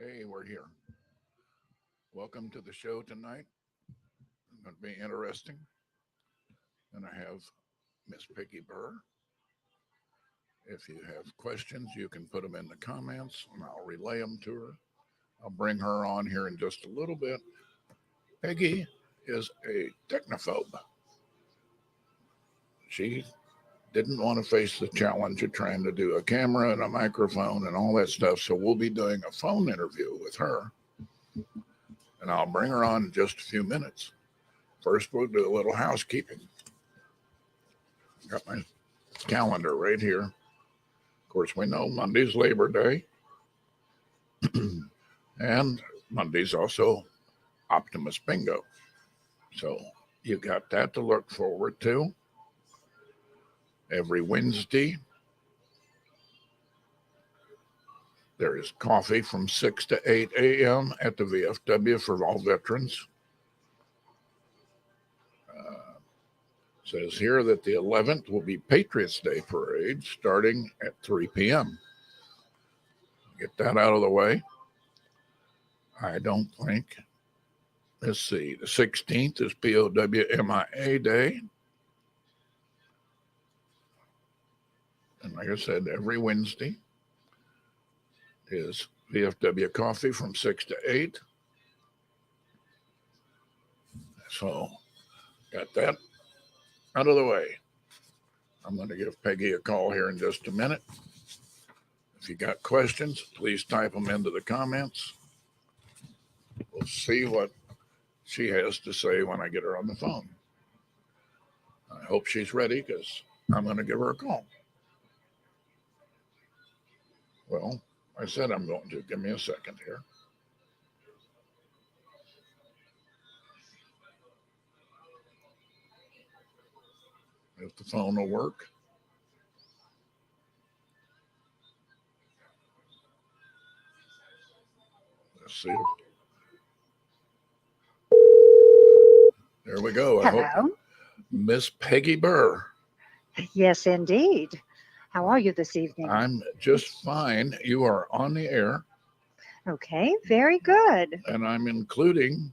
Hey, we're here. Welcome to the show tonight. It's going to be interesting. And I have Miss Peggy Buhr. If you have questions, you can put them in the comments and I'll relay them to her. I'll bring her on here in just a little bit. Peggy is a technophobe. She didn't want to face the challenge of trying to do a camera and a microphone and all that stuff. So we'll be doing a phone interview with her. And I'll bring her on in just a few minutes. First, we'll do a little housekeeping. Got my calendar right here. Of course, we know Monday's Labor Day. And Monday's also Optimus Bingo. So you got that to look forward to. Every Wednesday, there is coffee from 6 to 8 a.m. at the VFW for all veterans. Says here that the 11th will be Patriots Day Parade starting at 3 p.m. Get that out of the way. I don't think, let's see, the 16th is POWMIA Day. And like I said, every Wednesday is VFW coffee from 6 to 8. So, got that out of the way. I'm going to give Peggy a call here in just a minute. If you got questions, please type them into the comments. We'll see what she has to say when I get her on the phone. I hope she's ready because I'm going to give her a call. Well, I said I'm going to. Give me a second here. If the phone will work. Let's see. There we go. Hello. Miss Peggy Buhr. Yes, indeed. How are you this evening? I'm just fine. You are on the air. Okay, very good. And I'm including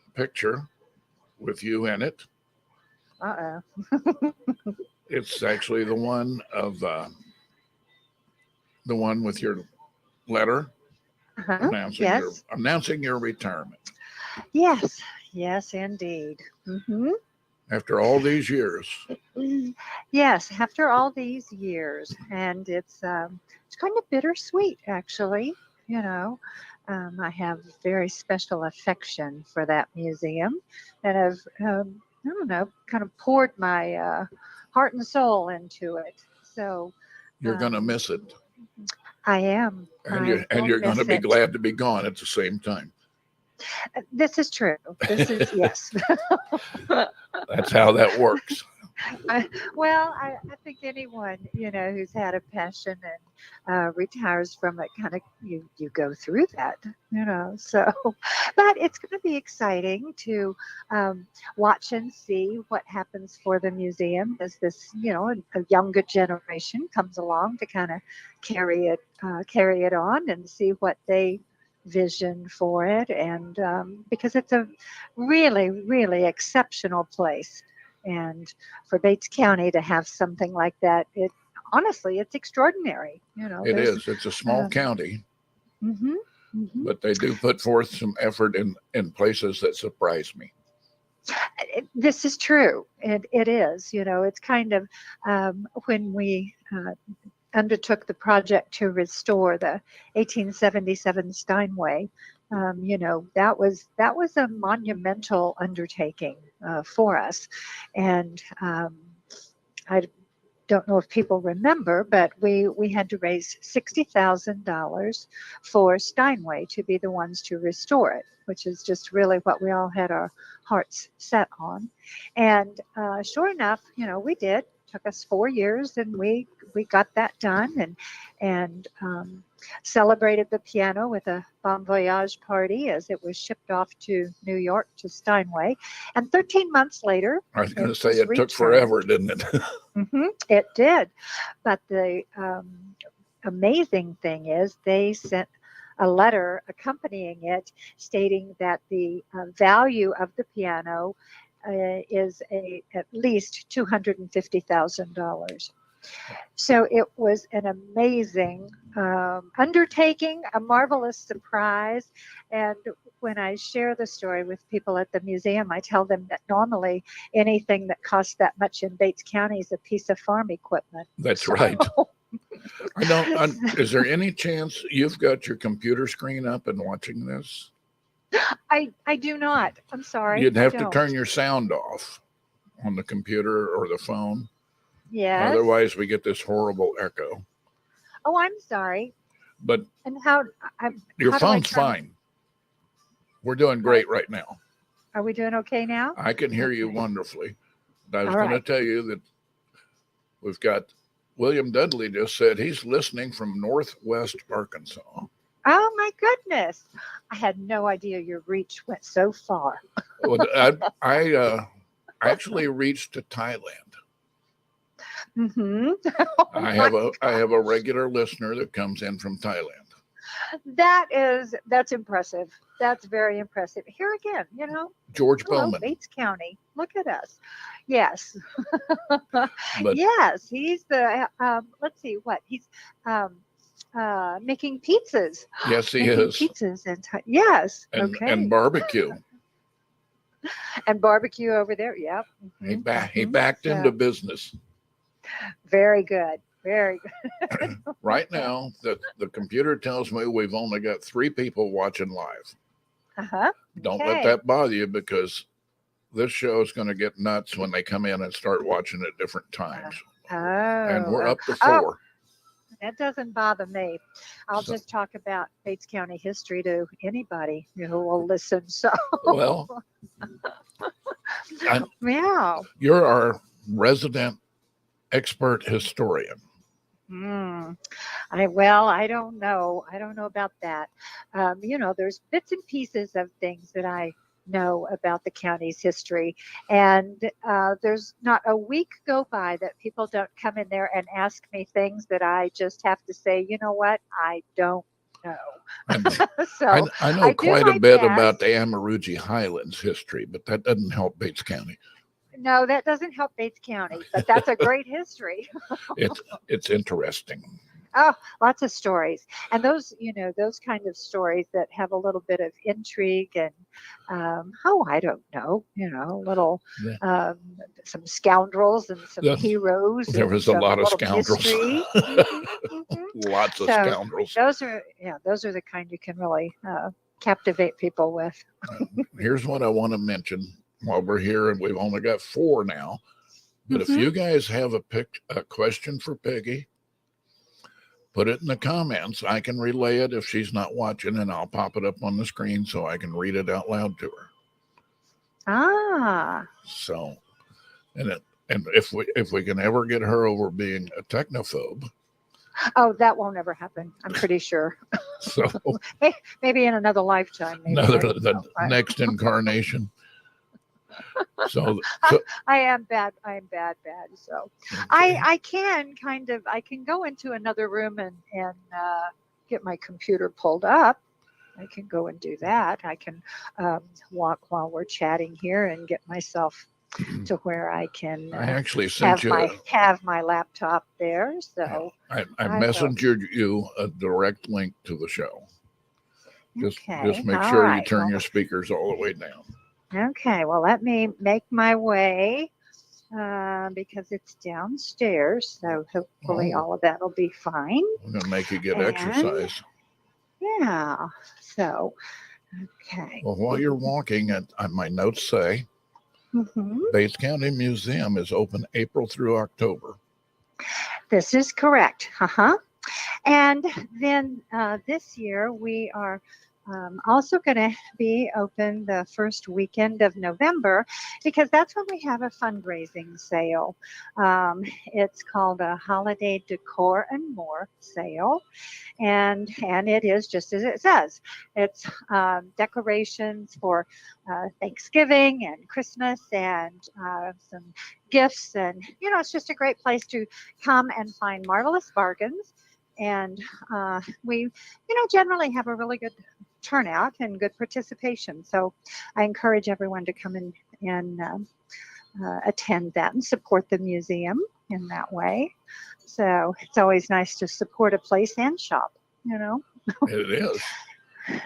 a picture with you in it. Uh-oh. It's actually the one of the one with your letter announcing your retirement. Yes, indeed. Mm-hmm. After all these years. Yes, after all these years, and it's kind of bittersweet, actually. You know, I have very special affection for that museum, and I've I don't know, kind of poured my heart and soul into it. So you're going to miss it. I am. And you're going to be glad to be gone at the same time. This is true. This is, yes. That's how that works. I think anyone, who's had a passion and retires from it, kind of, you go through that, so, but it's going to be exciting to watch and see what happens for the museum as this, a younger generation comes along to kind of carry it on and see what they vision for it. And because it's a really, really exceptional place. And for Bates County to have something like that, honestly, it's extraordinary. It is. It's a small county, but they do put forth some effort in places that surprise me. This is true. It is. It's kind of when we undertook the project to restore the 1877 Steinway. That was a monumental undertaking for us, and I don't know if people remember, but we had to raise $60,000 for Steinway to be the ones to restore it, which is just really what we all had our hearts set on. And sure enough, we did. Took us 4 years, and we got that done, and celebrated the piano with a bon voyage party as it was shipped off to New York to Steinway. And 13 months later, I was going to say it took forever, didn't it? It did. But the amazing thing is they sent a letter accompanying it stating that the value of the piano is at least $250,000. So it was an amazing undertaking, a marvelous surprise. And when I share the story with people at the museum, I tell them that normally anything that costs that much in Bates County is a piece of farm equipment. That's right. Is there any chance you've got your computer screen up and watching this? I do not. I'm sorry. You'd have to turn your sound off on the computer or the phone. Yes. Otherwise, we get this horrible echo. Oh, I'm sorry. But and your phone's fine. We're doing great right now. Are we doing okay now? I can hear you wonderfully. I was All going to right. tell you that we've got William Dudley just said he's listening from Northwest Arkansas. Oh my goodness. I had no idea your reach went so far. Well, I actually reached to Thailand. Mm-hmm. I have a regular listener that comes in from Thailand. That's impressive. That's very impressive. Here again, George hello, Bowman. Bates County. Look at us. Yes. But yes, he's the let's see what he's making pizzas. yes, he making is. pizzas yes. And, okay. and barbecue. And barbecue over there. Yep. He backed into business. Very good. Very good. Right now, the computer tells me we've only got 3 people watching live. Uh-huh. Don't Okay. let that bother you, because this show is going to get nuts when they come in and start watching at different times. And we're up to 4. That doesn't bother me. I'll just talk about Bates County history to anybody who will listen. So, well, yeah. You're our resident expert historian. I don't know. I don't know about that. There's bits and pieces of things that I know about the county's history, and there's not a week go by that people don't come in there and ask me things that I just have to say, you know what, I don't know. So I know quite a bit about the Amarugi Highlands history, but that doesn't help Bates County. No, that doesn't help Bates County, but that's a great history. It's interesting. Oh, lots of stories. And those kind of stories that have a little bit of intrigue and, I don't know, little, some scoundrels and some heroes. There was a lot of scoundrels. Lots of scoundrels. Those are the kind you can really captivate people with. Here's what I want to mention while we're here, and we've only got 4 now. But if you guys have a question for Peggy, put it in the comments. I can relay it if she's not watching, and I'll pop it up on the screen so I can read it out loud to her. So, and if we can ever get her over being a technophobe. Oh, that won't ever happen. I'm pretty sure. So maybe in another lifetime. The next incarnation. So I am bad. So okay. I can go into another room and get my computer pulled up. I can go and do that. I can walk while we're chatting here and get myself to where I can I actually sent have my laptop there. So I messengered you a direct link to the show. Just make sure you turn your speakers all the way down. Okay, well, let me make my way because it's downstairs. So hopefully all of that will be fine. I'm going to make you get exercise. Yeah, so, okay. Well, while you're walking, my notes say, Bates County Museum is open April through October. This is correct. And then this year we are also going to be open the first weekend of November, because that's when we have a fundraising sale. It's called a Holiday Decor and More sale. And it is just as it says. It's decorations for Thanksgiving and Christmas and some gifts. And, it's just a great place to come and find marvelous bargains, And we, generally have a really good turnout and good participation. So I encourage everyone to come in and attend that and support the museum in that way. So it's always nice to support a place and shop. It is.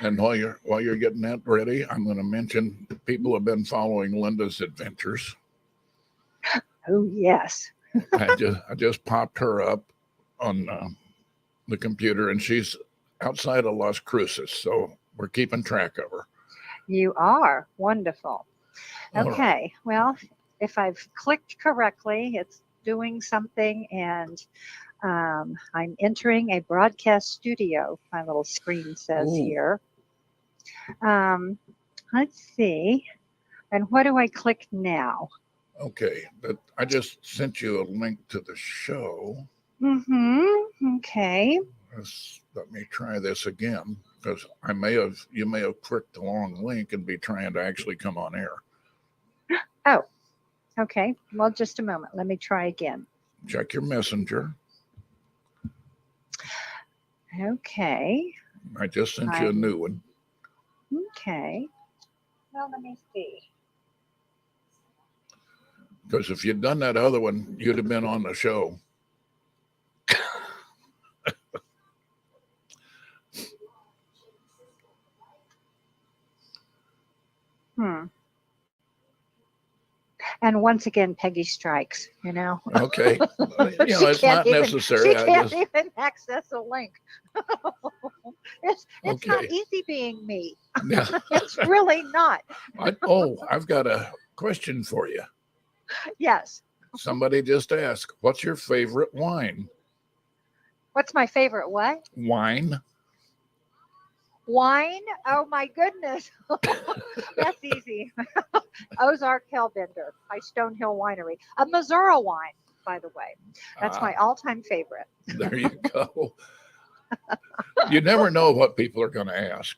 And while you're getting that ready, I'm going to mention people have been following Linda's adventures. Oh, yes. I just popped her up on the computer, and she's outside of Las Cruces, so we're keeping track of her. You are wonderful. All right. Okay. Well, if I've clicked correctly, it's doing something, and I'm entering a broadcast studio, my little screen says Ooh. here. Let's see. And what do I click now? Okay, but I just sent you a link to the show. Okay. Let me try this again, because you may have clicked the wrong link and be trying to actually come on air. Oh, okay. Well, just a moment. Let me try again. Check your messenger. Okay. I just sent you a new one. Okay. Well, let me see. Because if you'd done that other one, you'd have been on the show. And once again, Peggy strikes, Okay. It's not necessary. She can't even access a link. It's Okay. not easy being me. Yeah. It's really not. I've got a question for you. Yes. Somebody just asked, what's your favorite wine? What's my favorite what? Wine. Wine? Oh my goodness. That's easy. Ozark Hellbender by Stonehill Winery. A Missouri wine, by the way. That's my all-time favorite. There you go. You never know what people are going to ask.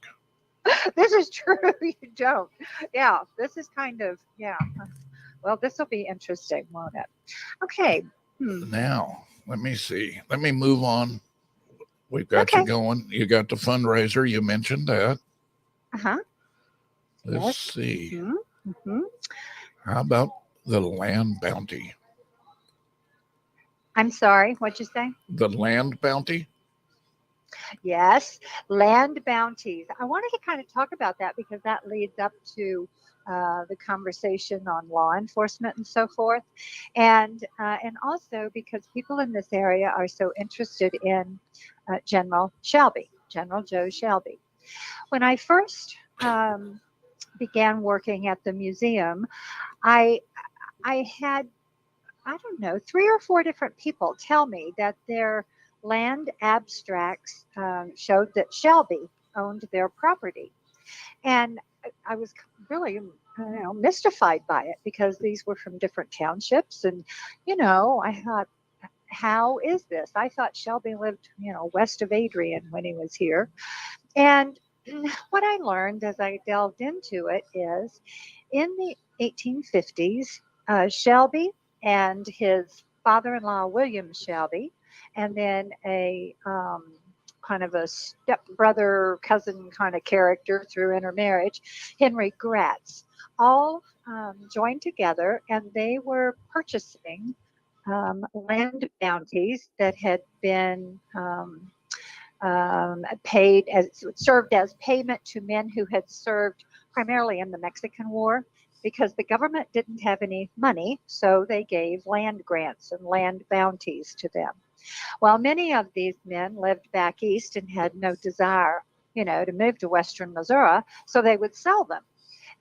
This is true. You don't. Yeah, this is kind of, yeah. Well, this will be interesting, won't it? Okay. Now, let me see. Let me move on. We've got you going. You got the fundraiser. You mentioned that. Uh-huh. Let's see. How about the land bounty? I'm sorry, what'd you say? The land bounty? Yes, land bounties. I wanted to kind of talk about that because that leads up to the conversation on law enforcement and so forth, and also because people in this area are so interested in General Joe Shelby. When I first began working at the museum, I had, I don't know, 3 or 4 different people tell me that their land abstracts showed that Shelby owned their property. And I was really, mystified by it because these were from different townships. And, I thought, how is this? I thought Shelby lived, west of Adrian when he was here. And what I learned as I delved into it is in the 1850s, Shelby and his father-in-law, William Shelby, and then a kind of a stepbrother cousin kind of character through intermarriage, Henry Gratz, all joined together, and they were purchasing land bounties that had been served as payment to men who had served primarily in the Mexican War, because the government didn't have any money, so they gave land grants and land bounties to them. Well, many of these men lived back east and had no desire, to move to western Missouri, so they would sell them.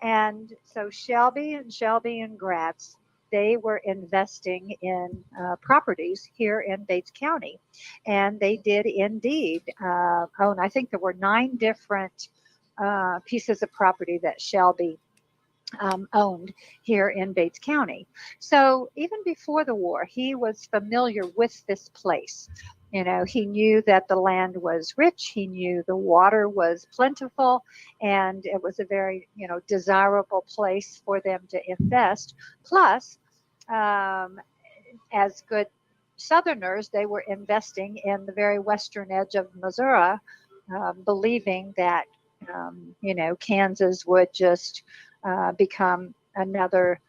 And so Shelby and Gratz, they were investing in properties here in Bates County. And they did indeed own, I think there were 9 different pieces of property that Shelby owned here in Bates County. So even before the war, he was familiar with this place. He knew that the land was rich. He knew the water was plentiful, and it was a very, desirable place for them to invest. Plus, as good Southerners, they were investing in the very western edge of Missouri, believing that, Kansas would just become another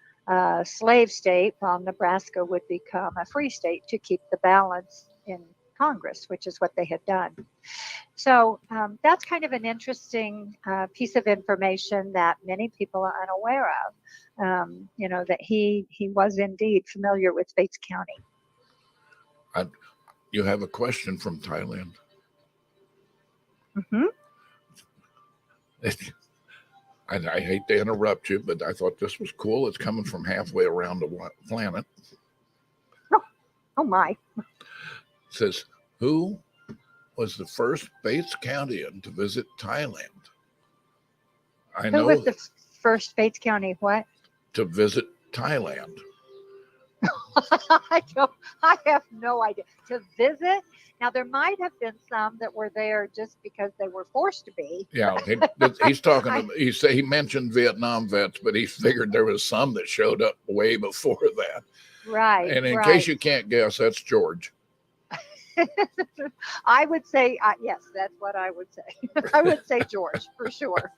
slave state, while Nebraska would become a free state to keep the balance in Congress, which is what they had done. So that's kind of an interesting piece of information that many people are unaware of. That he was indeed familiar with Bates County. You have a question from Thailand. Mm-hmm. I hate to interrupt you, but I thought this was cool. It's coming from halfway around the planet. Oh my. It says, who was the first Bates Countian to visit Thailand? Who was the first Bates County what? To visit Thailand. I have no idea. To visit? Now, there might have been some that were there just because they were forced to be. Yeah, he's talking about, he mentioned Vietnam vets, but he figured there was some that showed up way before that. Right. And in case you can't guess, that's George. I would say, yes, that's what I would say. I would say George, for sure.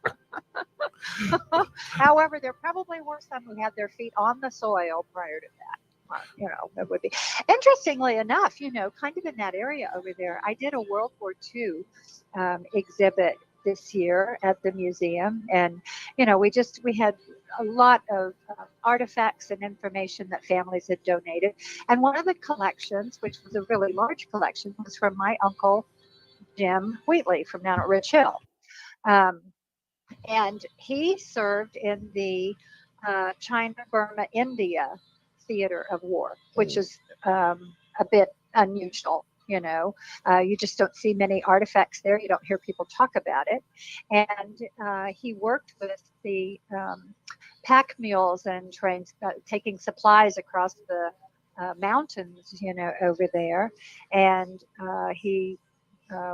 However, there probably were some who had their feet on the soil prior to that. That would be. Interestingly enough, kind of in that area over there, I did a World War II exhibit this year at the museum. And, we had a lot of artifacts and information that families had donated. And one of the collections, which was a really large collection, was from my uncle, Jim Wheatley, from down at Rich Hill. And he served in the China, Burma, India theater of war, which is a bit unusual. You just don't see many artifacts there. You don't hear people talk about it. And he worked with the pack mules and trains, taking supplies across the mountains, over there. And he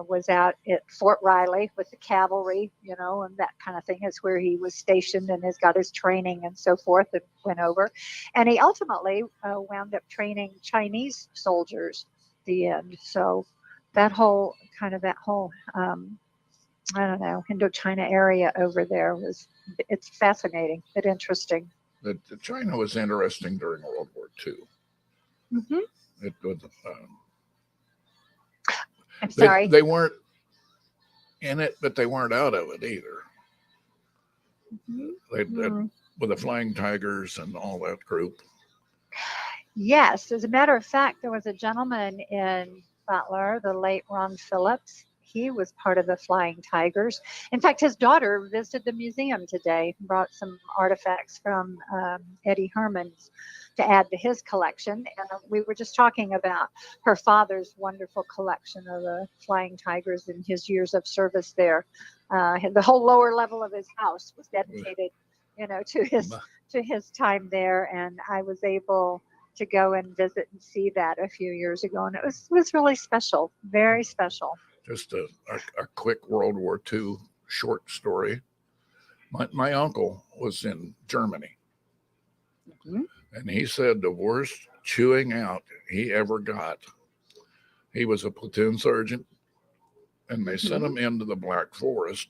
was out at Fort Riley with the cavalry, and that kind of thing is where he was stationed and has got his training and so forth, and went over. And he ultimately wound up training Chinese soldiers at the end. So that whole I don't know, Indochina area over there it's fascinating but interesting. The China was interesting during World War II. Mm-hmm. It was. I'm sorry. They weren't in it, but they weren't out of it either. Mm-hmm. With the Flying Tigers and all that group. Yes. As a matter of fact, there was a gentleman in Butler, the late Ron Phillips. He was part of the Flying Tigers. In fact, his daughter visited the museum today, brought some artifacts from Eddie Herman's to add to his collection. And we were just talking about her father's wonderful collection of the Flying Tigers in his years of service there. The whole lower level of his house was dedicated, to his time there. And I was able to go and visit and see that a few years ago. And it was really special, very special. Just a quick World War II short story. My uncle was in Germany. Mm-hmm. And he said the worst chewing out he ever got. He was a platoon sergeant, and they sent him into the Black Forest.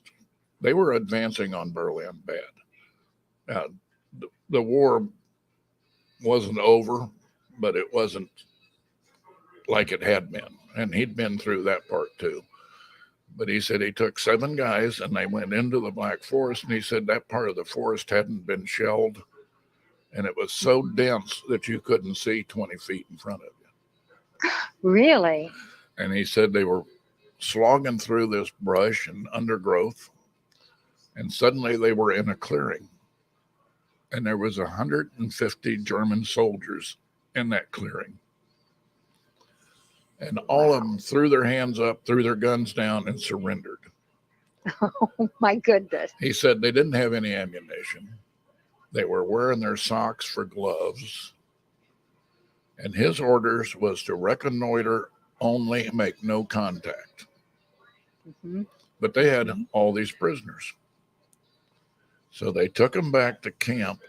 They were advancing on Berlin bad. The war wasn't over, but it wasn't like it had been. And he'd been through that part too. But he said he took 7 guys and they went into the Black Forest. And he said that part of the forest hadn't been shelled. And it was so dense that you couldn't see 20 feet in front of you. Really? And he said they were slogging through this brush and undergrowth. And suddenly they were in a clearing. And there was 150 German soldiers in that clearing. And all of them threw their hands up, threw their guns down, and surrendered. Oh, my goodness. He said they didn't have any ammunition. They were wearing their socks for gloves. And his orders was to reconnoiter only, make no contact. Mm-hmm. But they had all these prisoners. So they took them back to camp.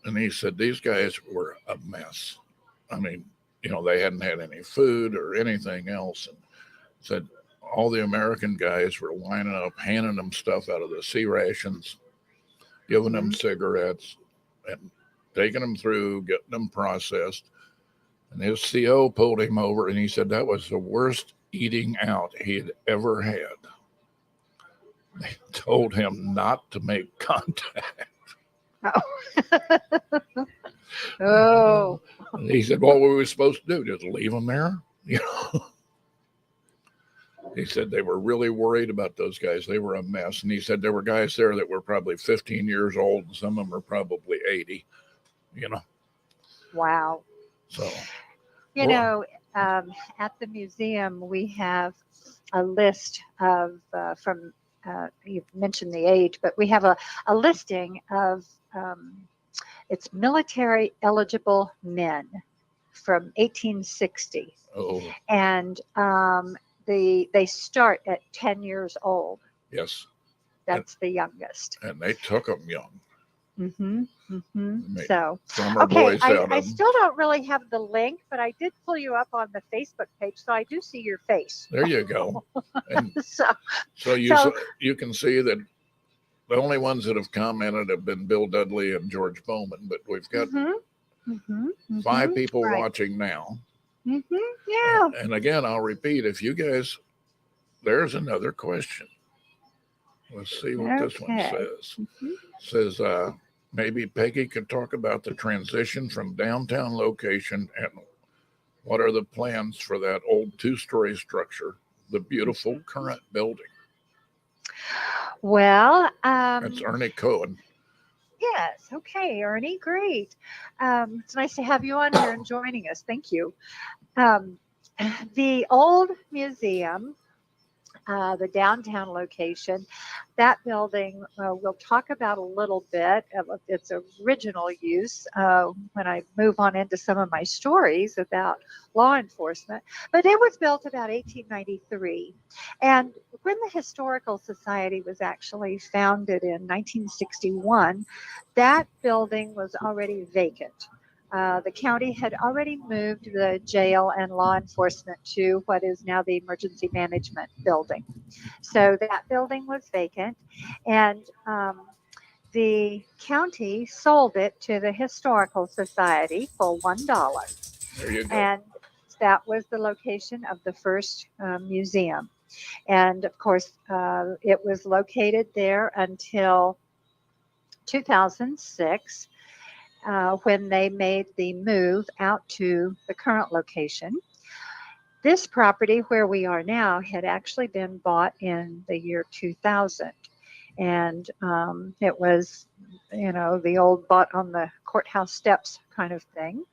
And he said these guys were a mess. I mean, they hadn't had any food or anything else. And said all the American guys were lining up, handing them stuff out of the sea rations, giving them cigarettes, and taking them through, getting them processed. And his CO pulled him over and he said that was the worst eating out he had ever had. They told him not to make contact. Oh. Oh. And he said, what were we supposed to do? Just leave them there? He said they were really worried about those guys. They were a mess. And he said there were guys there that were probably 15 years old, and some of them were probably 80, Wow. So, at the museum, we have a list of, you mentioned the age, but we have a listing of, it's military eligible men from 1860. oh, And they start at 10 years old. yes. That's the youngest. And they took them young. So, Summer boys out I of them. still don't really have the link, but I did pull you up on the Facebook page, so I do see your face. There you go. And so you can see that the only ones that have commented have been Bill Dudley and George Bowman, but we've got 5 people watching now. Yeah. And again, I'll repeat, if you guys, there's another question. Let's see what this one says. Says, maybe Peggy could talk about the transition from downtown location and what are the plans for that old 2-story structure, the beautiful current building. Well, that's Ernie Cohen. Yes. Okay, Ernie. Great. It's nice to have you on here and joining us. Thank you. The old museum, the downtown location, that building, we'll talk about a little bit of its original use when I move on into some of my stories about law enforcement. But it was built about 1893. And when the Historical Society was actually founded in 1961, that building was already vacant. The county had already moved the jail and law enforcement to what is now the emergency management building. So that building was vacant, and the county sold it to the Historical Society for $1. There you go. And that was the location of the first museum. And of course, it was located there until 2006. When they made the move out to the current location. This property where we are now had actually been bought in the year 2000. And it was, the old bought on the courthouse steps kind of thing.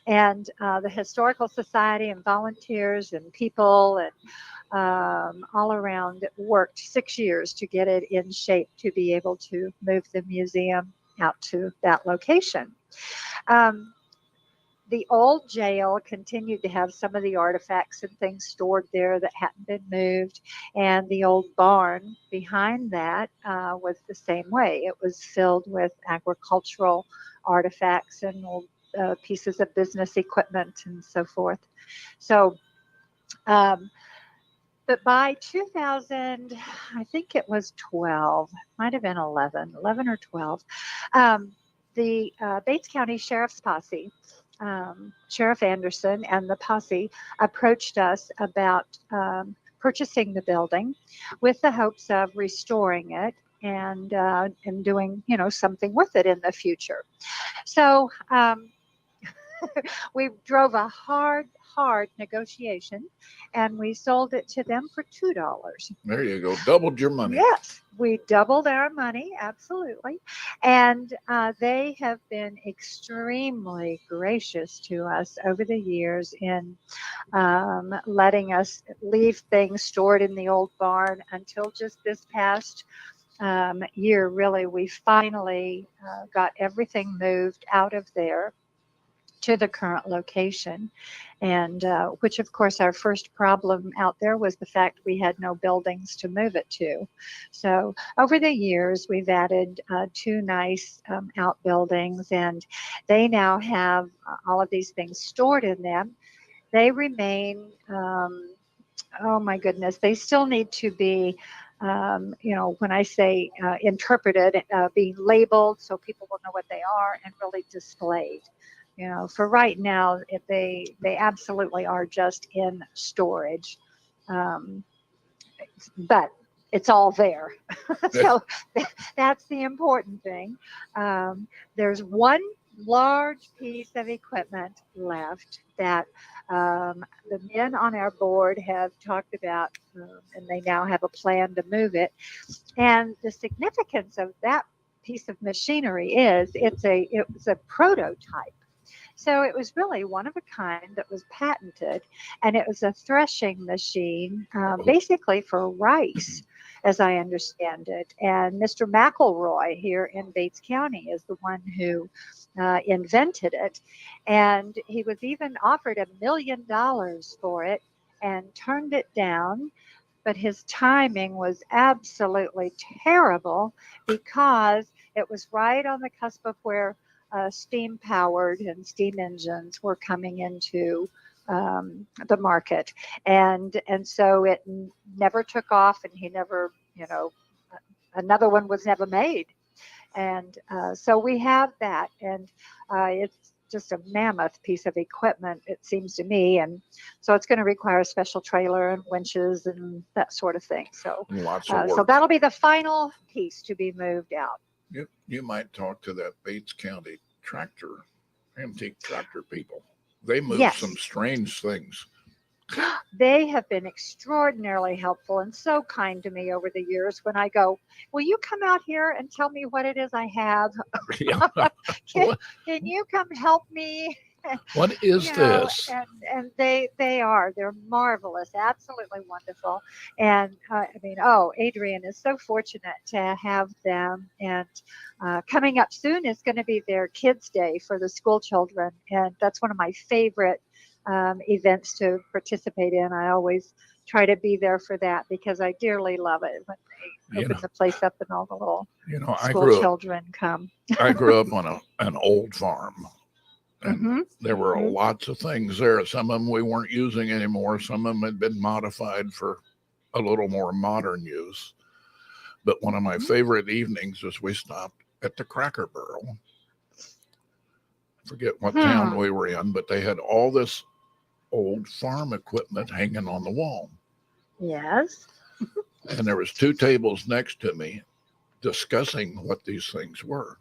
And the Historical Society and volunteers and people and all around worked 6 years to get it in shape to be able to move the museum out to that location. The old jail continued to have some of the artifacts and things stored there that hadn't been moved. And the old barn behind that was the same way. It was filled with agricultural artifacts and old pieces of business equipment and so forth. So, but by 2000, I think it was 12, might have been 11 or 12, the Bates County Sheriff's Posse, Sheriff Anderson and the posse approached us about purchasing the building with the hopes of restoring it and doing, something with it in the future. So we drove a hard negotiation, and we sold it to them for $2. There you go. Doubled your money. Yes, we doubled our money, absolutely. And they have been extremely gracious to us over the years in letting us leave things stored in the old barn until just this past year. Really, we finally got everything moved out of there. to the current location. And which, of course, our first problem out there was the fact we had no buildings to move it to. So over the years, we've added two nice outbuildings, and they now have all of these things stored in them. They remain, oh my goodness, they still need to be, when I say interpreted, being labeled so people will know what they are and really displayed. For right now, they absolutely are just in storage, but it's all there. So that's the important thing. There's one large piece of equipment left that the men on our board have talked about, and they now have a plan to move it. And the significance of that piece of machinery is it was a prototype. So it was really one of a kind that was patented, and it was a threshing machine, basically for rice, as I understand it. And Mr. McElroy here in Bates County is the one who invented it. And he was even offered $1 million for it and turned it down. But his timing was absolutely terrible because it was right on the cusp of where steam powered and steam engines were coming into the market, and so it never took off, and he never, another one was never made, and so we have that, and it's just a mammoth piece of equipment, it seems to me, and so it's going to require a special trailer and winches and that sort of thing. So lots of work. So that'll be the final piece to be moved out. You might talk to that Bates County antique tractor people. They move some strange things. They have been extraordinarily helpful and so kind to me over the years when I go, will you come out here and tell me what it is I have? Can you come help me? What is this? And they're marvelous, absolutely wonderful. And Adrian is so fortunate to have them. And coming up soon is going to be their Kids Day for the school children. And that's one of my favorite events to participate in. I always try to be there for that because I dearly love it when they open the place up and all the little school children come. I grew up on an old farm. And there were lots of things there. Some of them we weren't using anymore. Some of them had been modified for a little more modern use. But one of my favorite evenings was we stopped at the Cracker Barrel. I forget what town we were in, but they had all this old farm equipment hanging on the wall. Yes. And there was two tables next to me discussing what these things were.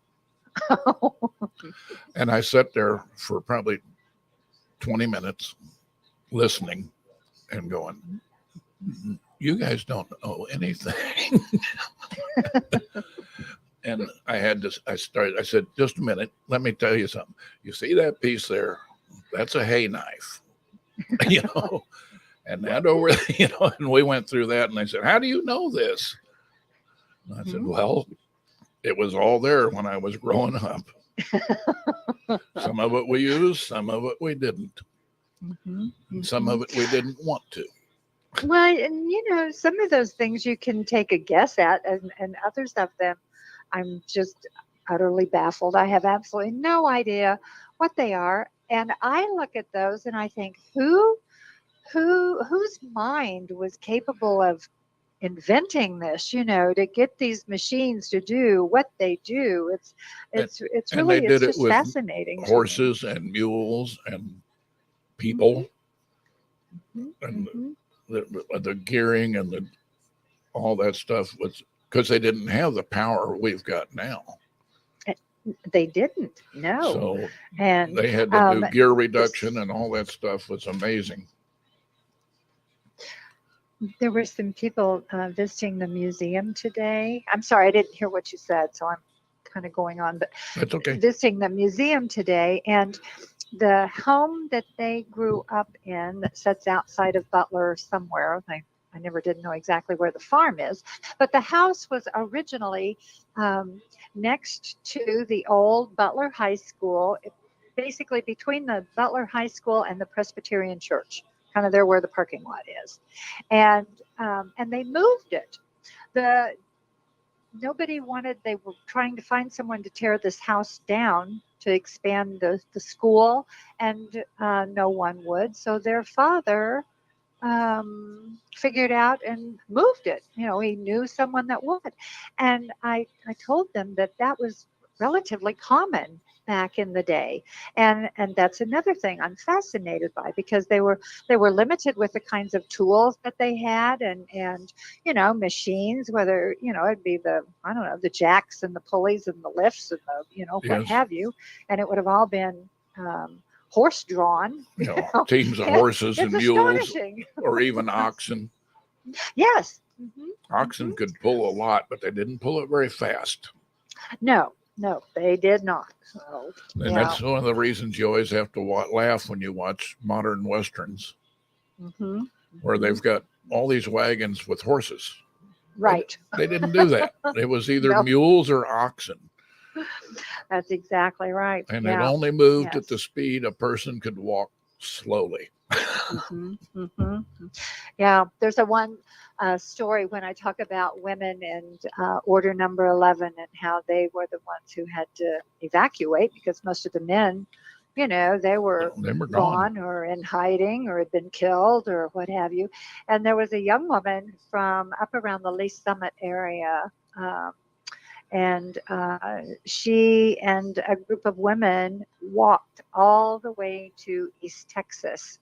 And I sat there for probably 20 minutes listening and going, you guys don't know anything. And I said, just a minute, let me tell you something. You see that piece there? That's a hay knife, and that over, and we went through that, and I said, how do you know this? And I said, well, it was all there when I was growing up. Some of it we used, some of it we didn't. And some of it we didn't want to. Well, and some of those things you can take a guess at, and others of them, I'm just utterly baffled. I have absolutely no idea what they are. And I look at those and I think, whose mind was capable of inventing this, to get these machines to do what they do. It's really, it's just fascinating. Horses and mules and people and the gearing and all that stuff was because they didn't have the power we've got now. They didn't, no. So and they had to do gear reduction and all that stuff was amazing. There were some people visiting the museum today. I'm sorry, I didn't hear what you said, so I'm kind of going on. But that's okay. Visiting the museum today, and the home that they grew up in that sits outside of Butler somewhere. I never did know exactly where the farm is, but the house was originally next to the old Butler High School. basically between the Butler High School and the Presbyterian Church, kind of there where the parking lot is, and they moved it. The Nobody wanted. They were trying to find someone to tear this house down to expand the school, and no one would. So their father figured out and moved it. He knew someone that would. And I told them that was relatively common back in the day. And that's another thing I'm fascinated by, because they were limited with the kinds of tools that they had, and machines, whether it'd be the, I don't know, the jacks and the pulleys and the lifts and the what Yes. have you, and it would have all been horse drawn, teams of horses and mules, or even oxen. Yes. Oxen could pull a lot, but they didn't pull it very fast. No, they did not. So, and that's one of the reasons you always have to laugh when you watch modern Westerns, where they've got all these wagons with horses. Right. They didn't do that. It was either mules or oxen. That's exactly right. And it only moved at the speed a person could walk slowly. Yeah, there's one story when I talk about women and Order Number 11 and how they were the ones who had to evacuate, because most of the men, they were gone or in hiding or had been killed or what have you. And there was a young woman from up around the Lee Summit area, and she and a group of women walked all the way to East Texas,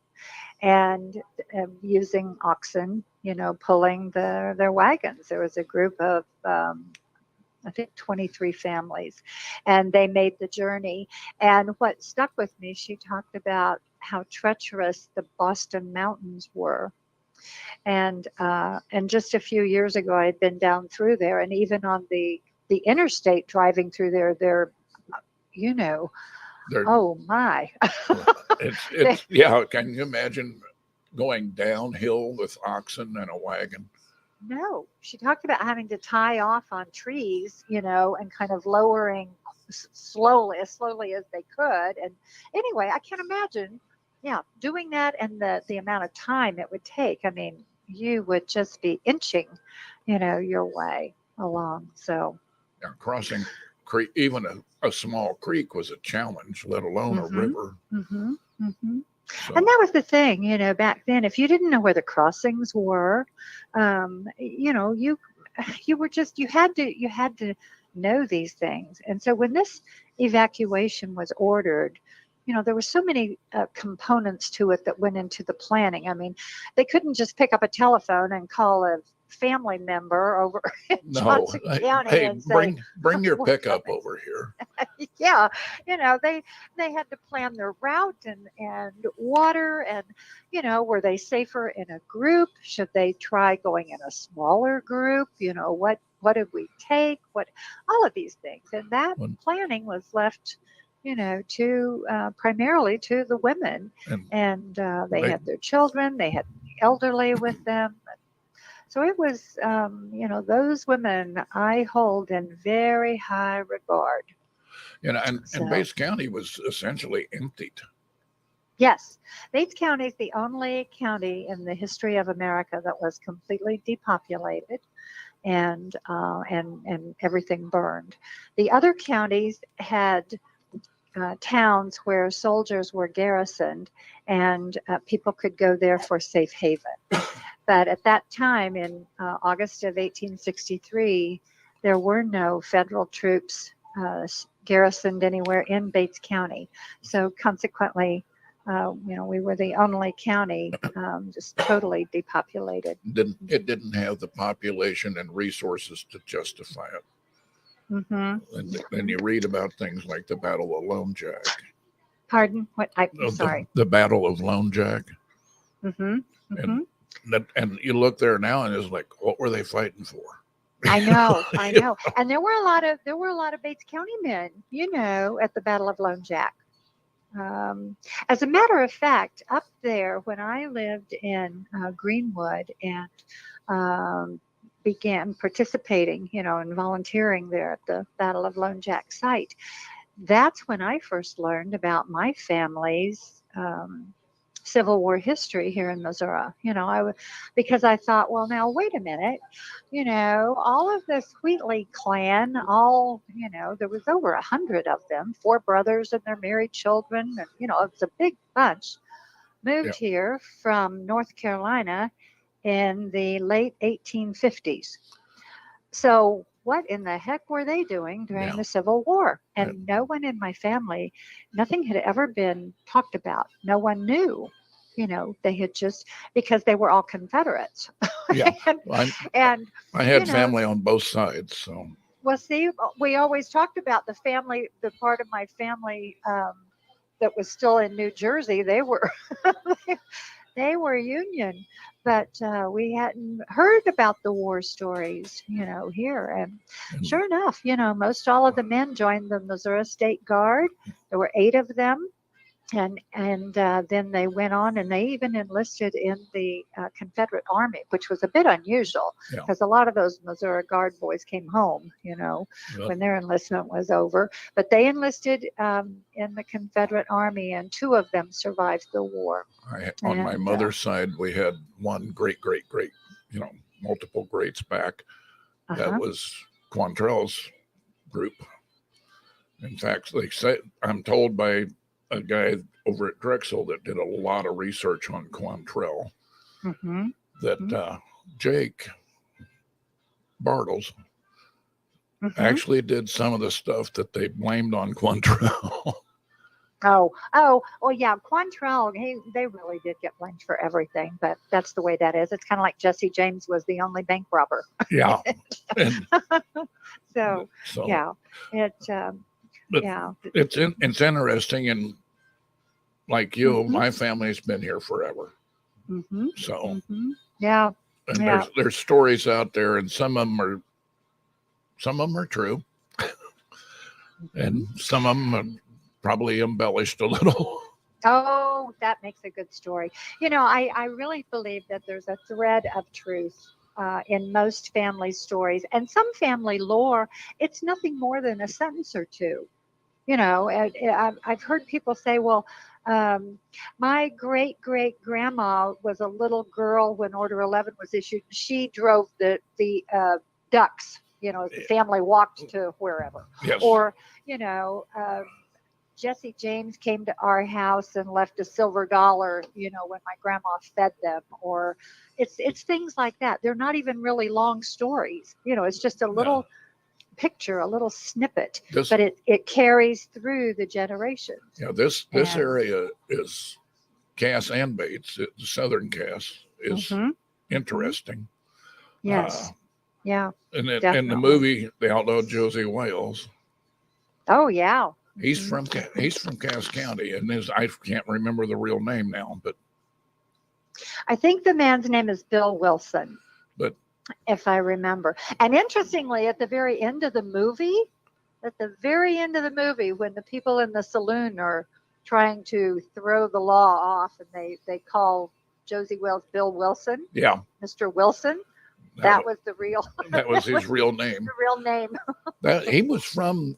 and using oxen, pulling their wagons. There was a group of, I think, 23 families, and they made the journey. And what stuck with me, she talked about how treacherous the Boston mountains were. And just a few years ago, I had been down through there, and even on the interstate driving through there, oh my. it's yeah. Can you imagine going downhill with oxen and a wagon? No, she talked about having to tie off on trees, and kind of lowering as slowly as they could. And anyway, I can't imagine, doing that, and the amount of time it would take. I mean, you would just be inching, your way along. So crossing creek, even a small creek, was a challenge, let alone a river. So. And that was the thing, back then, if you didn't know where the crossings were, you were just, you had to know these things. And so when this evacuation was ordered, there were so many components to it that went into the planning. I mean, they couldn't just pick up a telephone and call a family member over in Johnson County and say, bring your pickup over here. Yeah, they had to plan their route and water, and were they safer in a group? Should they try going in a smaller group? What did we take? All of these things, and that planning was left to primarily to the women, and they had their children, they had the elderly with them. So it was, those women I hold in very high regard. And Bates County was essentially emptied. Yes, Bates County is the only county in the history of America that was completely depopulated, and everything burned. The other counties had towns where soldiers were garrisoned, and people could go there for safe haven. But at that time, in August of 1863, there were no federal troops garrisoned anywhere in Bates County. So consequently, we were the only county just totally depopulated. It didn't have the population and resources to justify it. And you read about things like the Battle of Lone Jack. Pardon? What? I'm sorry. The Battle of Lone Jack. And you look there now, and it's like, what were they fighting for? I know. And there were a lot of Bates County men, at the Battle of Lone Jack. As a matter of fact, up there when I lived in Greenwood and began participating, and volunteering there at the Battle of Lone Jack site, that's when I first learned about my family's Civil War history here in Missouri. Because I thought, well, now wait a minute, all of this Wheatley clan, there was over 100 of them, 4 brothers and their married children, and it's a big bunch. Yeah. Moved here from North Carolina in the late 1850s. So what in the heck were they doing during Yeah. the Civil War? Yeah. And no one in my family, nothing had ever been talked about. No one knew. They had just, because they were all Confederates. Yeah. and I had you know, family on both sides, so well, see, we always talked about the family, the part of my family that was still in New Jersey. They were they were Union, but we hadn't heard about the war stories, here. And sure enough, most all of the men joined the Missouri State Guard. There were 8 of them. And then they went on and they even enlisted in the Confederate Army, which was a bit unusual because a lot of those Missouri Guard boys came home, when their enlistment was over. But they enlisted in the Confederate Army, and 2 of them survived the war. On my mother's side, we had one great, multiple greats back. That was Quantrell's group. In fact, they say, I'm told by a guy over at Drexel that did a lot of research on Quantrell, that Jake Bartles actually did some of the stuff that they blamed on Quantrell. Oh, well, yeah, Quantrell, they really did get blamed for everything, but that's the way that is. It's kind of like Jesse James was the only bank robber. Yeah. So, yeah, it's interesting, and like you, my family's been here forever. So yeah, and there's stories out there, and some of them are true, and some of them are probably embellished a little. Oh, that makes a good story. I really believe that there's a thread of truth in most family stories, and some family lore. It's nothing more than a sentence or two. I've heard people say, well, my great great grandma was a little girl when Order 11 was issued. She drove the ducks, the family walked to wherever. Yes. Or, Jesse James came to our house and left a silver dollar, when my grandma fed them. Or it's things like that. They're not even really long stories. It's just a little picture, a little snippet, but it carries through the generations. Yeah, this area is Cass and Bates. The Southern Cass is interesting. Yes. Yeah. And in the movie, The Outlaw Josie Wales. Oh yeah. He's from Cass County, and I can't remember the real name now, but I think the man's name is Bill Wilson. But if I remember. And interestingly, at the very end of the movie, when the people in the saloon are trying to throw the law off, and they call Josie Wales Bill Wilson. Yeah. Mr. Wilson. That was the real. That was his real name. The real name. He was from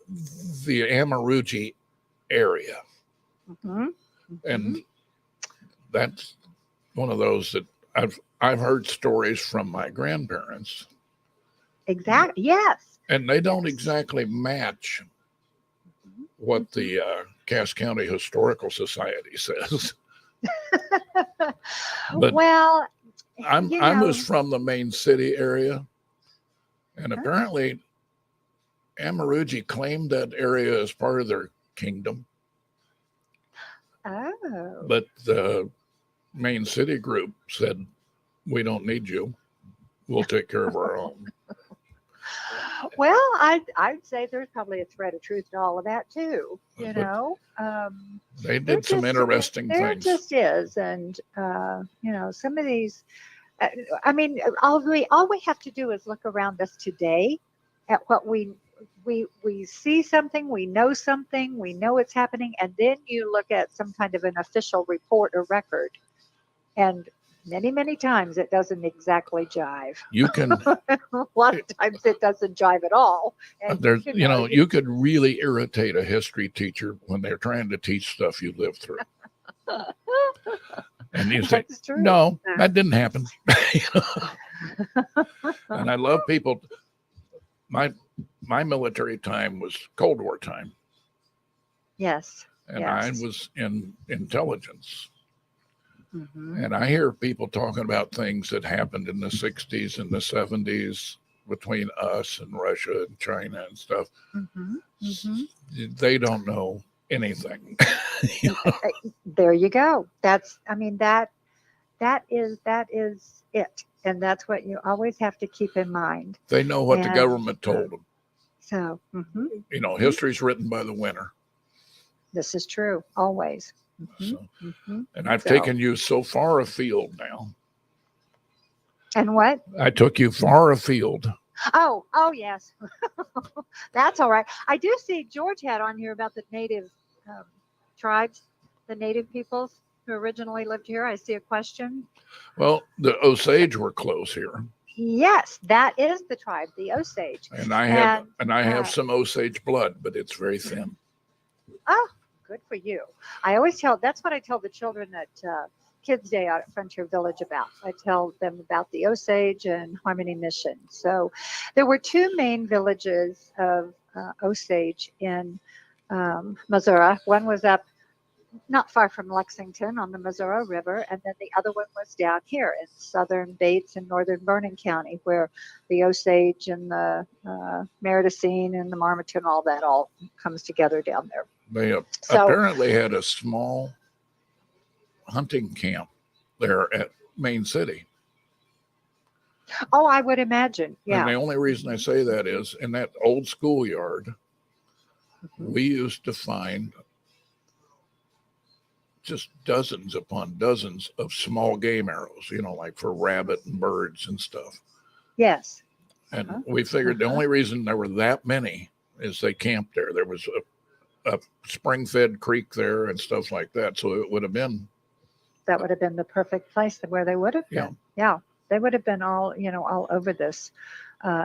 the Amarugi area, and that's one of those that I've heard stories from my grandparents. Exactly. Yes. And they don't exactly match what the Cass County Historical Society says. But well, I was from the main city area, and apparently Amarugi claimed that area as part of their kingdom. Oh. But the main city group said, we don't need you. We'll take care of our own. Well, I'd say there's probably a thread of truth to all of that too. They did some interesting things. There just is, and some of these. All we have to do is look around us today at what we see something, we know it's happening, and then you look at some kind of an official report or record, and Many, many times it doesn't exactly jive. You can, A lot of times it doesn't jive at all. And there's, you could really irritate a history teacher when they're trying to teach stuff you lived through. And you say, that's true. no, that didn't happen. And I love people. My military time was Cold War time. Yes. And yes. I was in intelligence. Mm-hmm. And I hear people talking about things that happened in the 60s and the 70s between us and Russia and China and stuff. Mm-hmm. Mm-hmm. They don't know anything. There you go. That's, I mean, that is it. And that's what you always have to keep in mind. They know what the government told them. So, history's written by the winner. This is true, always. And I've taken you so far afield now. And what? I took you far afield. Oh, yes. That's all right. I do see George had on here about the native tribes, the native peoples who originally lived here. I see a question. Well, the Osage were close here. Yes, that is the tribe, the Osage. And I have some Osage blood, but it's very thin. Oh, good for you. That's what I tell the children at Kids Day out at Frontier Village about. I tell them about the Osage and Harmony Mission. So there were two main villages of Osage in Missouri. One was up not far from Lexington on the Missouri River, and then the other one was down here in southern Bates and northern Vernon County, where the Osage and the Meridocene and the Marmaton, all that all comes together down there. They apparently had a small hunting camp there at Main City. Oh, I would imagine. Yeah. And the only reason I say that is in that old schoolyard, we used to find just dozens upon dozens of small game arrows, like for rabbit and birds and stuff. Yes. And we figured the only reason there were that many is they camped there. There was a spring-fed creek there and stuff like that. So it would have been. That would have been the perfect place where they would have been. Yeah. They would have been all over this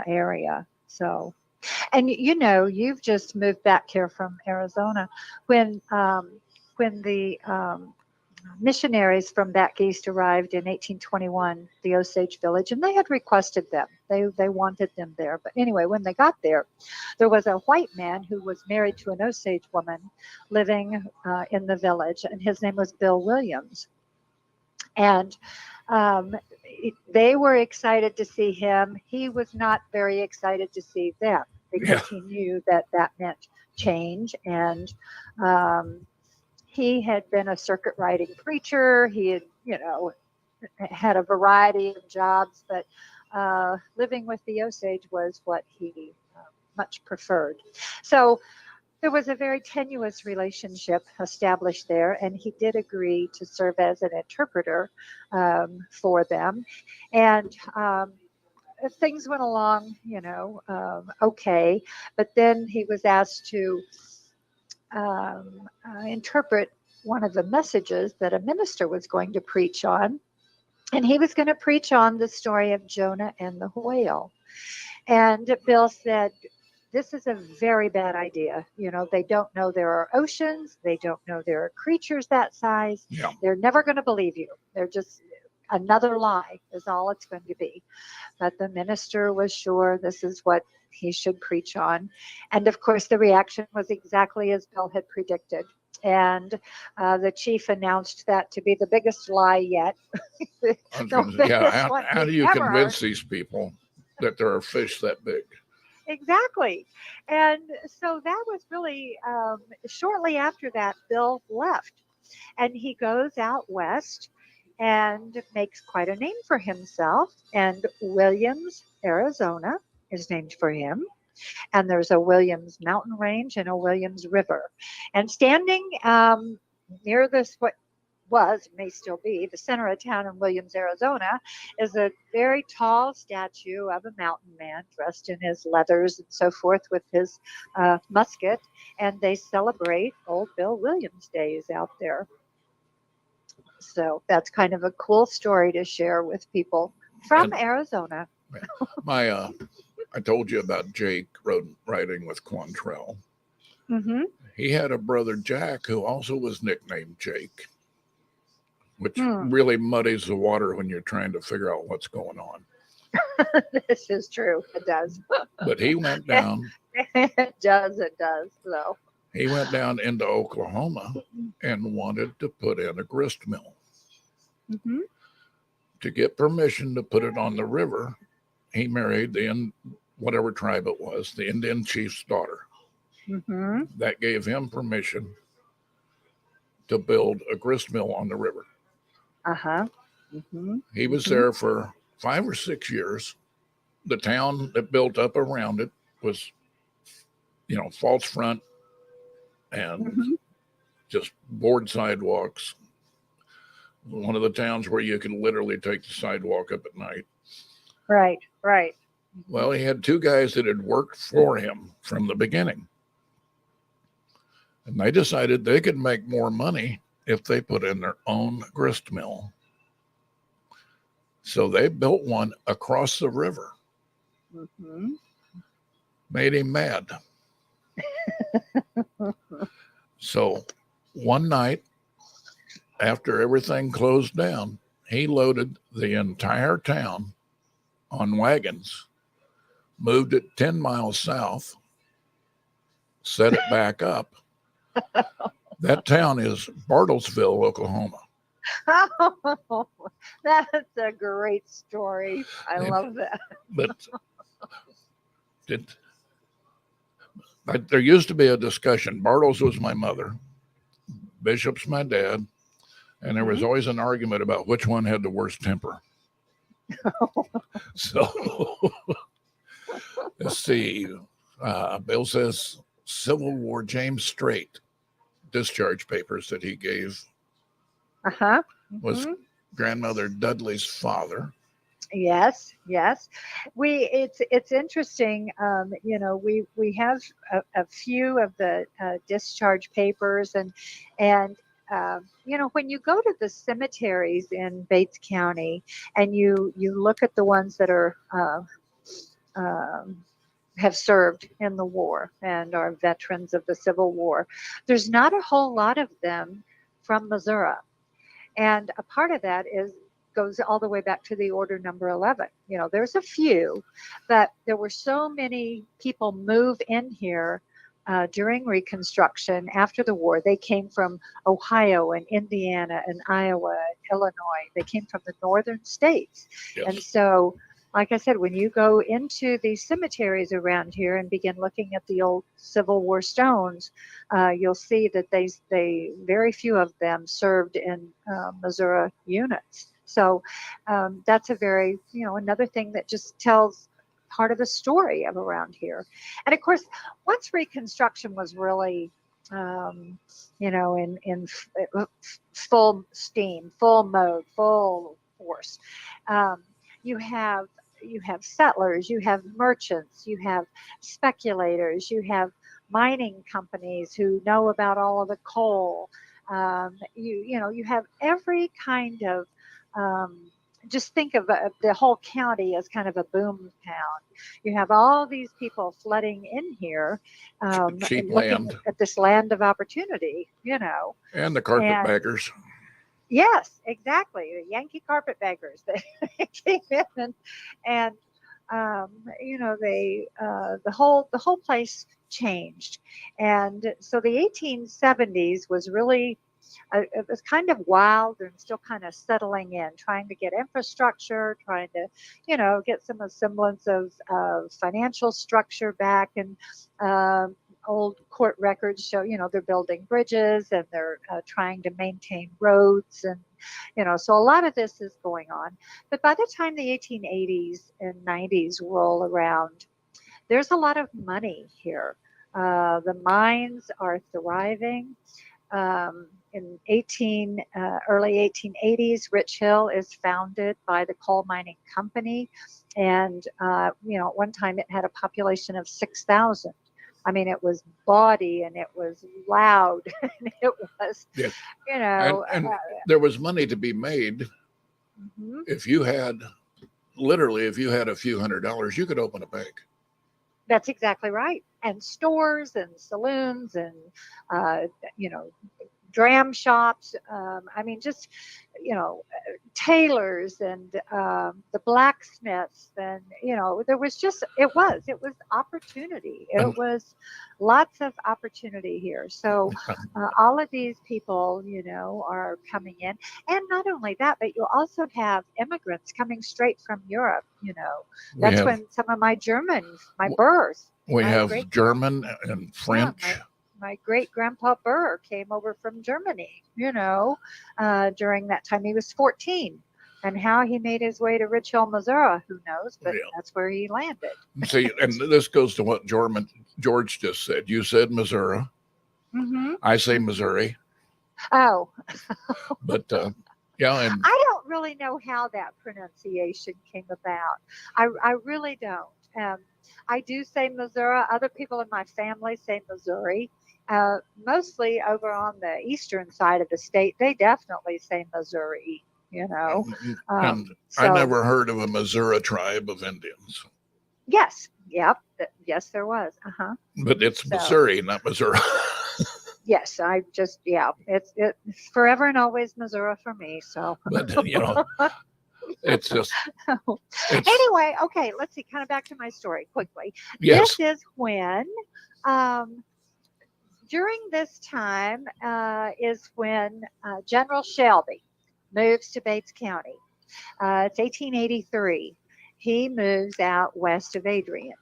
area. So, and you've just moved back here from Arizona. When the missionaries from back east arrived in 1821, the Osage village, and they had requested them. They wanted them there. But anyway, when they got there, there was a white man who was married to an Osage woman living in the village, and his name was Bill Williams. And they were excited to see him. He was not very excited to see them because he knew that meant change. And he had been a circuit riding preacher. He had, had a variety of jobs, but living with the Osage was what he much preferred. So there was a very tenuous relationship established there, and he did agree to serve as an interpreter for them. And things went along, okay. But then he was asked to interpret one of the messages that a minister was going to preach on. And he was going to preach on the story of Jonah and the whale. And Bill said, this is a very bad idea. They don't know there are oceans. They don't know there are creatures that size. Yeah. They're never going to believe you. They're just another lie is all it's going to be. But the minister was sure this is what he should preach on. And of course, the reaction was exactly as Bill had predicted. And the chief announced that to be the biggest lie yet. How do you convince these people that there are fish that big? Exactly. And so that was really shortly after that, Bill left. And he goes out west and makes quite a name for himself. And Williams, Arizona is named for him. And there's a Williams mountain range and a Williams river. And standing near this, what may still be, the center of town in Williams, Arizona, is a very tall statue of a mountain man dressed in his leathers and so forth with his musket. And they celebrate old Bill Williams days out there. So that's kind of a cool story to share with people from And Arizona. my, I told you about Jake riding with Quantrell. Mm-hmm. He had a brother, Jack, who also was nicknamed Jake, which Hmm. really muddies the water when you're trying to figure out what's going on. This is true. It does. But he went down. It does. It does. So. He went down into Oklahoma and wanted to put in a grist mill. Mm-hmm. To get permission to put it on the river, he married whatever tribe it was, the Indian chief's daughter. Mm-hmm. That gave him permission to build a grist mill on the river. Uh-huh. Mm-hmm. He was Mm-hmm. there for 5 or 6 years. The town that built up around it was, false front and Mm-hmm. just board sidewalks. One of the towns where you can literally take the sidewalk up at night. Right. Right. Well, he had 2 guys that had worked for him from the beginning. And they decided they could make more money if they put in their own grist mill. So they built one across the river. Mm-hmm. Made him mad. So one night, after everything closed down, he loaded the entire town on wagons, moved it 10 miles south, set it back up. That town is Bartlesville, Oklahoma. Oh, that's a great story. I love that. But there used to be a discussion. Bartles was my mother, Bishop's my dad, and there was Mhm. always an argument about which one had the worst temper. So let's see. Bill says Civil War James Strait discharge papers that he gave Uh-huh. was Mhm. grandmother Dudley's father. Yes, yes. It's interesting. We have a few of the discharge papers, and when you go to the cemeteries in Bates County, and you look at the ones that are um, have served in the war and are veterans of the Civil War, there's not a whole lot of them from Missouri. And a part of that goes all the way back to the order number 11. There's a few, but there were so many people move in here during Reconstruction after the war. They came from Ohio and Indiana and Iowa and Illinois. They came from the northern states. Yes. And so, like I said, when you go into these cemeteries around here and begin looking at the old Civil War stones, you'll see that they very few of them served in Missouri units. So that's a very, another thing that just tells part of the story of around here. And of course, once Reconstruction was really, in full steam, full mode, full force, um, you have settlers, you have merchants, you have speculators, you have mining companies who know about all of the coal. You have every kind of just think of the whole county as kind of a boom town. You have all these people flooding in here, Cheap and looking land. at this land of opportunity, And the and carpetbaggers. yes, exactly. The Yankee carpetbaggers that came in, and um, the whole place changed, and so the 1870s was really it was kind of wild and still kind of settling in, trying to get infrastructure, trying to, get some semblance of financial structure back. And old court records show, they're building bridges and they're trying to maintain roads. And, so a lot of this is going on. But by the time the 1880s and 90s roll around, there's a lot of money here. The mines are thriving. In early 1880s, Rich Hill is founded by the coal mining company, and at one time it had a population of 6,000. I mean, it was bawdy and it was loud and it was, Yeah. you know, And there was money to be made. mhm. If you had, literally, if you had a few $100s, you could open a bank. That's exactly right. And stores and saloons and, uh, you know, dram shops. I mean, just, tailors and the blacksmiths. And, there was just, it was opportunity. And It was lots of opportunity here. So all of these people, are coming in. And not only that, but you also have immigrants coming straight from Europe. we That's have when some of my German, my Burrs, we my have great German and yeah, French. my great grandpa Burr came over from Germany, during that time. He was 14. And how he made his way to Rich Hill, Missouri, who knows? But Yeah. that's where he landed. See, and this goes to what George just said. You said Missouri. Hmm. I say Missouri. Oh, But yeah, and I don't really know how that pronunciation came about. I really don't. I do say Missouri. Other people in my family say Missouri. Mostly over on the eastern side of the state, they definitely say Missouri. You know, and I so never heard of a Missouri tribe of Indians. yes, yep, yes, there was. Uh huh. But it's So Missouri, not Missouri. yes, it's forever and always Missouri for me. So But it's just it's anyway, okay, let's see. Kind of back to my story quickly. This yes. is when, um, during this time, is when General Shelby moves to Bates County. It's 1883. He moves out west of Adrian.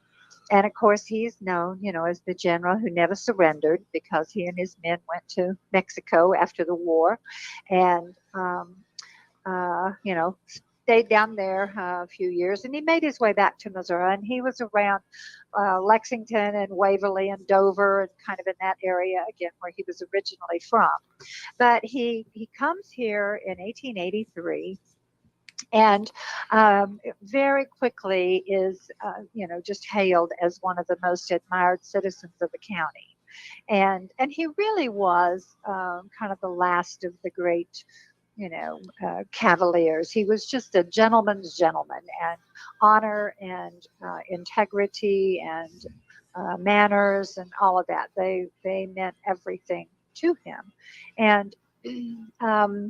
And of course, he's known, as the general who never surrendered because he and his men went to Mexico after the war. And stayed down there a few years, and he made his way back to Missouri, and he was around Lexington and Waverly and Dover and kind of in that area again where he was originally from. But he comes here in 1883 and very quickly is just hailed as one of the most admired citizens of the county. And he really was kind of the last of the great cavaliers. He was just a gentleman's gentleman, and honor and integrity and manners and all of that. They meant everything to him, and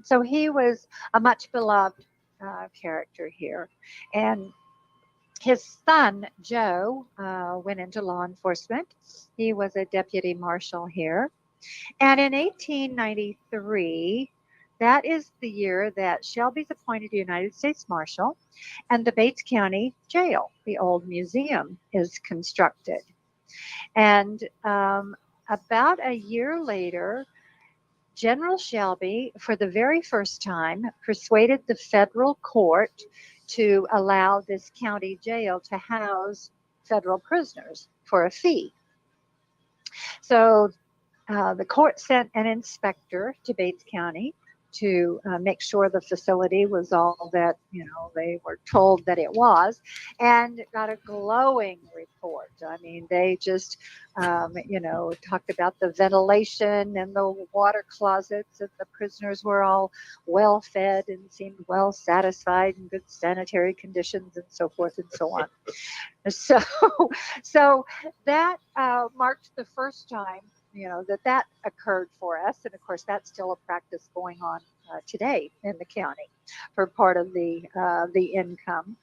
so he was a much beloved character here. And his son Joe went into law enforcement. He was a deputy marshal here, and in 1893, that is the year that Shelby's appointed United States Marshal, and the Bates County Jail, the old museum, is constructed. And about a year later, General Shelby, for the very first time, persuaded the federal court to allow this county jail to house federal prisoners for a fee. So the court sent an inspector to Bates County to make sure the facility was all that they were told that it was, and got a glowing report. I mean, they just talked about the ventilation and the water closets, and the prisoners were all well fed and seemed well satisfied in good sanitary conditions, and so forth and so on. So, so that marked the first time that occurred for us. And of course, that's still a practice going on today in the county for part of the income.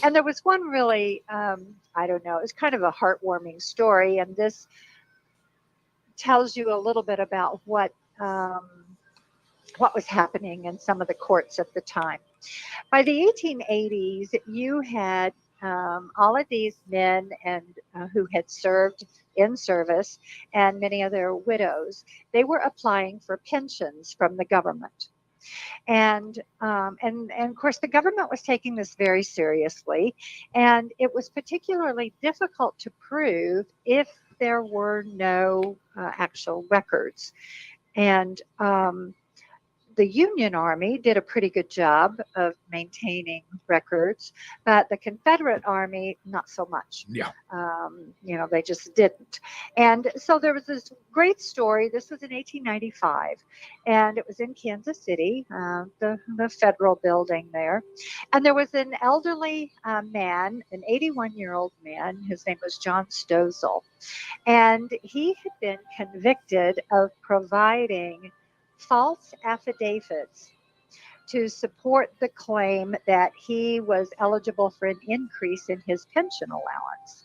And there was one really, I don't know, it's kind of a heartwarming story. And this tells you a little bit about what was happening in some of the courts at the time. By the 1880s, you had all of these men and who had served in service, and many of their widows. They were applying for pensions from the government, and of course the government was taking this very seriously, and it was particularly difficult to prove if there were no actual records. And the Union Army did a pretty good job of maintaining records, but the Confederate Army, not so much. Yeah. They just didn't. And so there was this great story. This was in 1895, and it was in Kansas City, the federal building there. And there was an elderly man, an 81-year-old man. His name was John Stozel. And he had been convicted of providing false affidavits to support the claim that he was eligible for an increase in his pension allowance.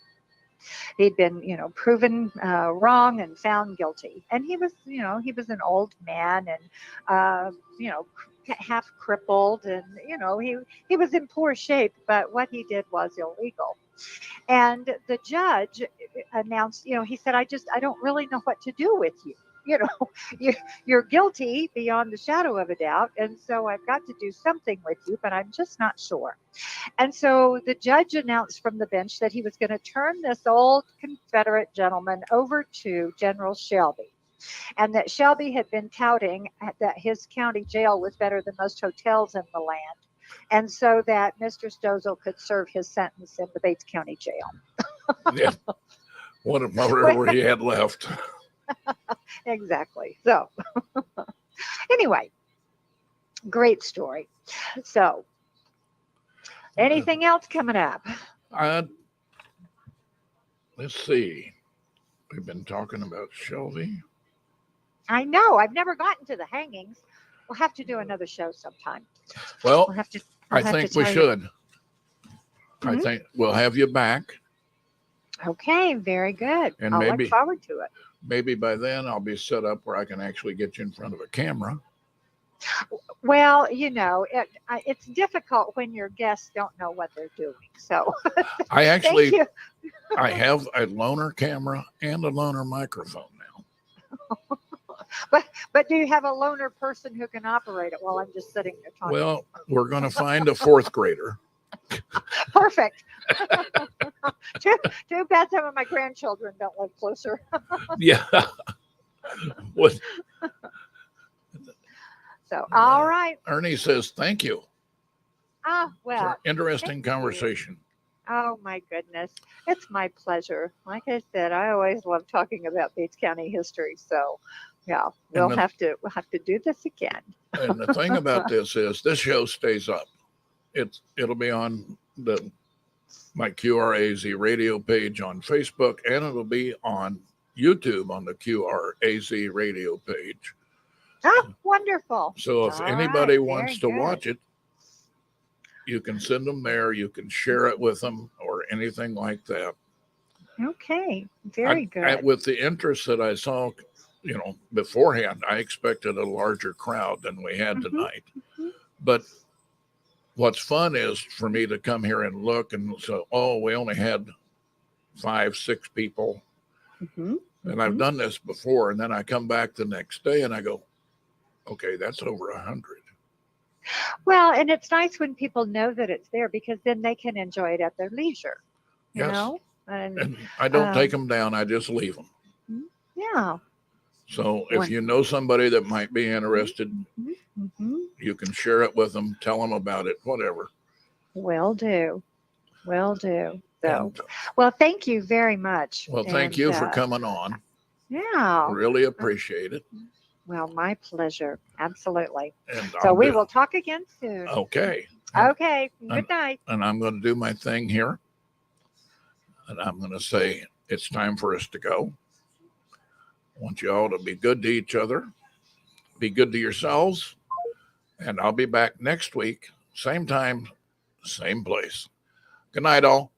He'd been, proven wrong and found guilty. And he was, he was an old man and, half crippled, and, he was in poor shape, but what he did was illegal. And the judge announced, he said, I don't really know what to do with you. You're guilty beyond the shadow of a doubt. And so I've got to do something with you, but I'm just not sure. And so the judge announced from the bench that he was going to turn this old Confederate gentleman over to General Shelby. And that Shelby had been touting that his county jail was better than most hotels in the land. And so that Mr. Stozel could serve his sentence in the Bates County Jail. Yeah. Whatever he had left. Exactly. So anyway, great story. So anything else coming up? Let's see. We've been talking about Shelby. I know. I've never gotten to the hangings. We'll have to do another show sometime. Well, we'll have to, I think we should. I think we'll have you back. Okay, very good. And I'll look forward to it. Maybe by then I'll be set up where I can actually get you in front of a camera. Well, it's difficult when your guests don't know what they're doing. So I actually, I have a loaner camera and a loaner microphone now. But do you have a loaner person who can operate it while I'm just sitting there talking? Well, we're going to find a fourth grader. Perfect. Too bad some of my grandchildren don't live closer. Yeah. What? So, all right. Ernie says, thank you. Well. Interesting conversation. Oh, my goodness. It's my pleasure. Like I said, I always love talking about Bates County history. So, yeah, we'll have to do this again. And the thing about this is this show stays up. It'll be on my QRAZ radio page on Facebook, and it'll be on YouTube on the QRAZ radio page. Wonderful. So if anybody wants to watch it, you can send them there. You can share it with them or anything like that. Okay. Very good. With the interest that I saw, beforehand, I expected a larger crowd than we had tonight. But what's fun is for me to come here and look and say, we only had 5-6 people. And I've done this before. And then I come back the next day and I go, okay, that's over 100. Well, and it's nice when people know that it's there because then they can enjoy it at their leisure. You know? And I don't take them down. I just leave them. Yeah. So if you know somebody that might be interested, you can share it with them, tell them about it, whatever. Will do. So, well, thank you very much. Well, thank you for coming on. Yeah. Really appreciate it. Well, my pleasure. Absolutely. And so we will talk again soon. Okay. Okay. Good night. And I'm going to do my thing here. And I'm going to say it's time for us to go. I want you all to be good to each other. Be good to yourselves. And I'll be back next week. Same time, same place. Good night, all.